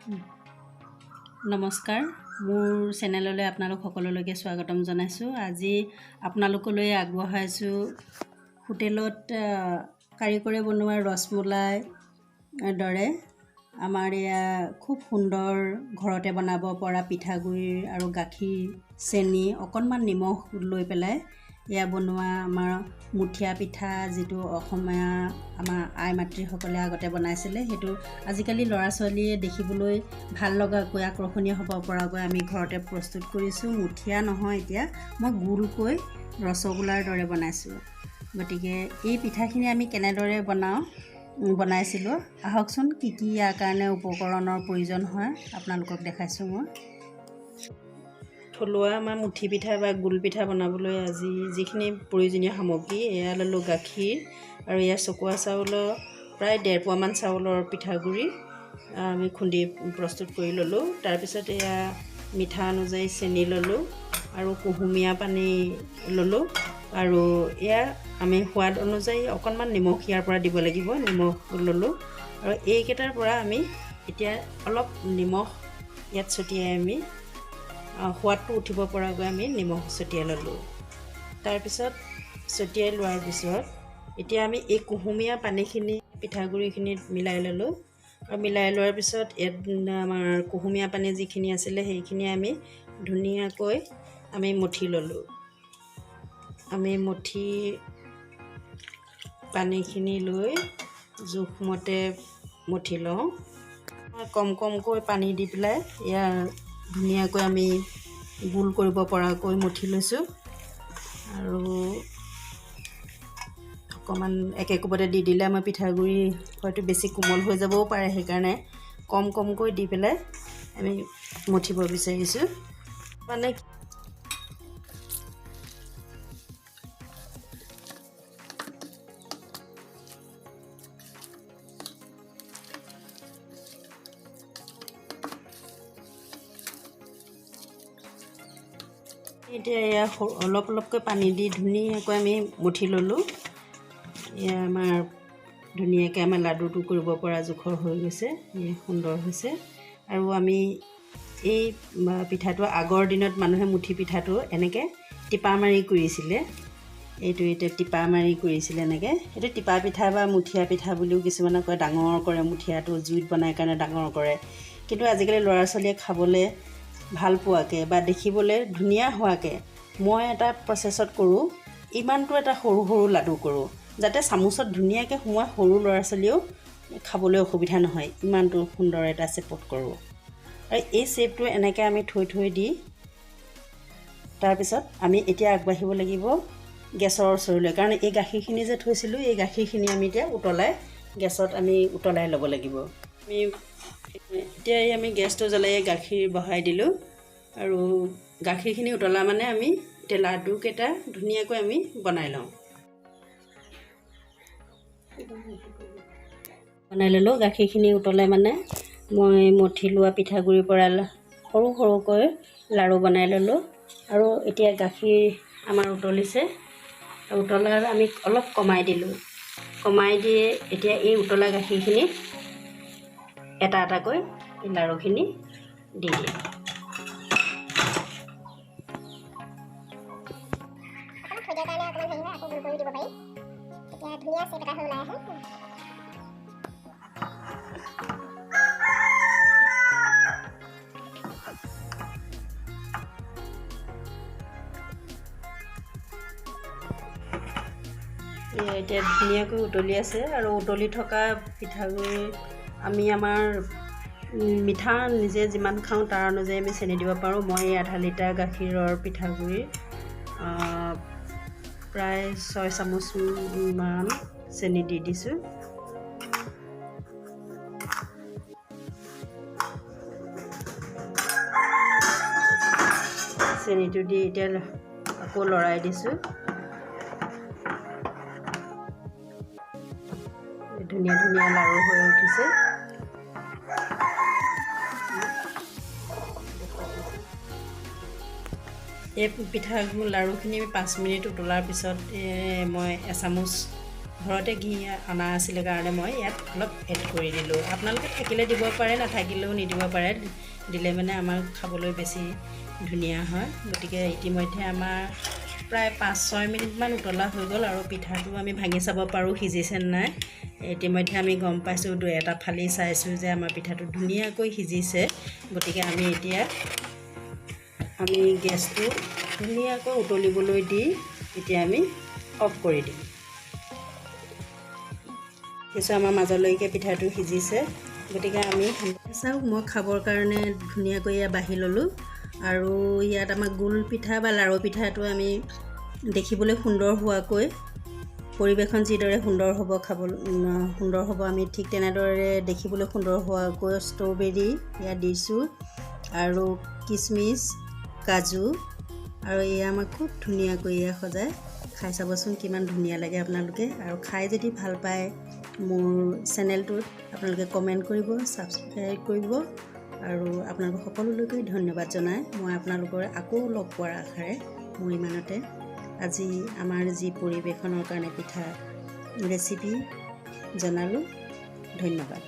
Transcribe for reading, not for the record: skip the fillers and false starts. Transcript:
নমস্কাৰ মোৰ চেনেললৈ আপোনালোক সকলোলৈকে স্বাগতম জনাইছোঁ। আজি আপোনালোকলৈ আগবঢ়াইছোঁ হোটেলত কাৰিকৰে বনোৱা ৰসমলাই দৰে আমাৰ এয়া খুব সুন্দৰ ঘৰতে বনাব পৰা পিঠাগুড়ি আৰু গাখীৰ চেনি অকণমান নিমখ লৈ পেলাই এয়া বনোৱা আমাৰ মুঠিয়া পিঠা, যিটো অসমীয়া আমাৰ আই মাতৃসকলে আগতে বনাইছিলে, সেইটো আজিকালি ল'ৰা ছোৱালীয়ে দেখিবলৈ ভাল লগাকৈ আকৰ্ষণীয় হ'ব পৰাকৈ আমি ঘৰতে প্ৰস্তুত কৰিছোঁ। মুঠিয়া নহয়, এতিয়া মই গোলকৈ ৰসগোল্লাৰ দৰে বনাইছোঁ। গতিকে এই পিঠাখিনি আমি কেনেদৰে বনাইছিলোঁ আহকচোন। কি ইয়াৰ কাৰণে উপকৰণৰ প্ৰয়োজন হয় আপোনালোকক দেখাইছোঁ মই। থলুৱা আমাৰ মুঠি পিঠা বা গোল পিঠা বনাবলৈ আজি যিখিনি প্ৰয়োজনীয় সামগ্ৰী, এয়া ল'লোঁ গাখীৰ আৰু এয়া চকোৱা চাউলৰ প্ৰায় 1.5 পোৱামান চাউলৰ পিঠাগুড়ি আমি খুন্দি প্ৰস্তুত কৰি ল'লোঁ। তাৰপিছত এয়া মিঠা অনুযায়ী চেনি ল'লোঁ আৰু কুহুমীয়া পানী ল'লোঁ আৰু এয়া আমি সোৱাদ অনুযায়ী অকণমান নিমখ ইয়াৰ পৰা দিব লাগিব, নিমখ ল'লোঁ আৰু এইকেইটাৰ পৰা আমি এতিয়া অলপ নিমখ ইয়াত ছটিয়াই আমি সোৱাদটো উঠিব পৰাকৈ আমি নিমখ ছটিয়াই ল'লোঁ। তাৰপিছত ছটিয়াই লোৱাৰ পিছত এতিয়া আমি এই কুহুমীয়া পানীখিনি পিঠাগুড়িখিনিত মিলাই ল'লোঁ আৰু মিলাই লোৱাৰ পিছত ইয়াত আমাৰ কুহুমীয়া পানী যিখিনি আছিলে সেইখিনি আমি ধুনীয়াকৈ আমি মঠি ল'লোঁ। আমি মঠি পানীখিনি লৈ জোখমতে মঠি লওঁ। কমকৈ পানী দি পেলাই এয়া ধুনীয়াকৈ আমি গোল কৰিব পৰাকৈ মঠি লৈছোঁ আৰু অকণমান একে কোবতে দি দিলে আমাৰ পিঠাগুড়ি হয়তো বেছি কোমল হৈ যাবও পাৰে, সেইকাৰণে কমকৈ দি পেলাই আমি মঠিব বিচাৰিছোঁ। মানে এতিয়া এয়া অলপকৈ পানী দি ধুনীয়াকৈ আমি মঠি ল'লোঁ। এয়া আমাৰ ধুনীয়াকৈ আমাৰ লাডুটো কৰিব পৰা জোখৰ হৈ গৈছে, সুন্দৰ হৈছে। আৰু আমি এই পিঠাটো আগৰ দিনত মানুহে মুঠি পিঠাটো এনেকৈ টিপা মাৰি কৰিছিলে, এইটো এতিয়া টিপা মাৰি কৰিছিলে এনেকৈ। এইটো টিপা পিঠা বা মুঠিয়া পিঠা বুলিও কিছুমানে কয়, ডাঙৰ কৰে মুঠিয়াটো, জুইত বনাই কাৰণে ডাঙৰ কৰে। কিন্তু আজিকালি ল'ৰা ছোৱালীয়ে খাবলৈ ভাল পোৱাকৈ বা দেখিবলৈ ধুনীয়া হোৱাকৈ মই এটা প্ৰচেছত কৰোঁ, ইমানটো এটা সৰু লাডু কৰোঁ যাতে চামুচত ধুনীয়াকৈ সোমোৱাই সৰু ল'ৰা ছোৱালীয়েও খাবলৈ অসুবিধা নহয়, ইমানটো সুন্দৰ এটা শ্বেপত কৰোঁ। আৰু এই শ্বেপটো এনেকৈ আমি থৈ দি তাৰপিছত আমি এতিয়া আগবাঢ়িব লাগিব গেছৰ ওচৰলৈ, কাৰণ এই গাখীৰখিনি যে থৈছিলোঁ এই গাখীৰখিনি আমি এতিয়া গেছত আমি উতলাই ল'ব লাগিব। এতিয়া আমি গেছটো জ্বলাই গাখীৰ বহাই দিলোঁ আৰু গাখীৰখিনি উতলা মানে আমি এতিয়া লাডুকেইটা ধুনীয়াকৈ আমি বনাই লওঁ। বনাই ল'লোঁ। গাখীৰখিনি উতলাই মানে মই মঠি লোৱা পিঠাগুড়িৰ পৰা সৰুকৈ লাড়ু বনাই ল'লোঁ আৰু এতিয়া গাখীৰ আমাৰ উতলিছে, উতলাৰ আমি অলপ কমাই দিলোঁ। কমাই দিয়ে এতিয়া এই উতলা গাখীৰখিনি এটাকৈ এই লাড়ুখিনি দি দিওঁ। এতিয়া ধুনীয়াকৈ উতলি আছে আৰু উতলি থকা পিঠাগুড়ি আমি আমাৰ মিঠা নিজে যিমান খাওঁ তাৰ অনুযায়ী আমি চেনি দিব পাৰোঁ। মই 1/2 লিটাৰ গাখীৰৰ পিঠাগুড়ি প্ৰায় 6 চামুচমান চেনি দি দিছোঁ। চেনিটো দি এতিয়া আকৌ লৰাই দিছোঁ। ধুনীয়া লাড়ু হৈ উঠিছে। এই পিঠা লাড়ুখিনি 5 মিনিট উতলাৰ পিছত মই এচামুচ ঘৰতে ঘি অনা আছিলে কাৰণে মই ইয়াত অলপ এড কৰি দিলোঁ আপোনালোকে থাকিলে দিব পাৰে নাথাকিলেও নিদিব পাৰে দিলে মানে আমাৰ খাবলৈ বেছি ধুনীয়া হয় গতিকে ইতিমধ্যে আমাৰ প্ৰায় 5-6 মিনিটমান উতলা হৈ গ'ল আৰু পিঠাটো আমি ভাঙি চাব পাৰোঁ সিজিছে নাই ইতিমধ্যে আমি গম পাইছোঁ দুই এটা ফালি চাইছোঁ যে আমাৰ পিঠাটো ধুনীয়াকৈ সিজিছে গতিকে আমি এতিয়া গেছটো ধুনীয়াকৈ উতলিবলৈ দি এতিয়া আমি অফ কৰি দিম কিছু আমাৰ মাজলৈকে পিঠাটো সিজিছে গতিকে আমি চাওক মই খাবৰ কাৰণে ধুনীয়াকৈ এয়া বাঢ়ি ল'লোঁ আৰু ইয়াত আমাৰ গুল পিঠা বা লাড়ু পিঠাটো আমি দেখিবলৈ সুন্দৰ হোৱাকৈ পৰিবেশন যিদৰে সুন্দৰ হ'ব সুন্দৰ হ'ব আমি ঠিক তেনেদৰে দেখিবলৈ সুন্দৰ হোৱাকৈ ষ্ট্ৰবেৰী ইয়াত দিছোঁ আৰু কিচমিচ কাজু আৰু এয়া আমাক খুব ধুনীয়াকৈ এয়া সজাই খাই চাবচোন কিমান ধুনীয়া লাগে আপোনালোকে আৰু খাই যদি ভাল পায় মোৰ চেনেলটোত আপোনালোকে কমেণ্ট কৰিব ছাবস্ক্ৰাইব কৰিব আৰু আপোনালোক সকলোলৈকে ধন্যবাদ জনাই মই আপোনালোকৰ আকৌ লগ পোৱাৰ আশাৰে মোৰ ইমানতে আজি আমাৰ যি পৰিবেশনৰ কাৰণে পিঠা ৰেচিপি জনালোঁ ধন্যবাদ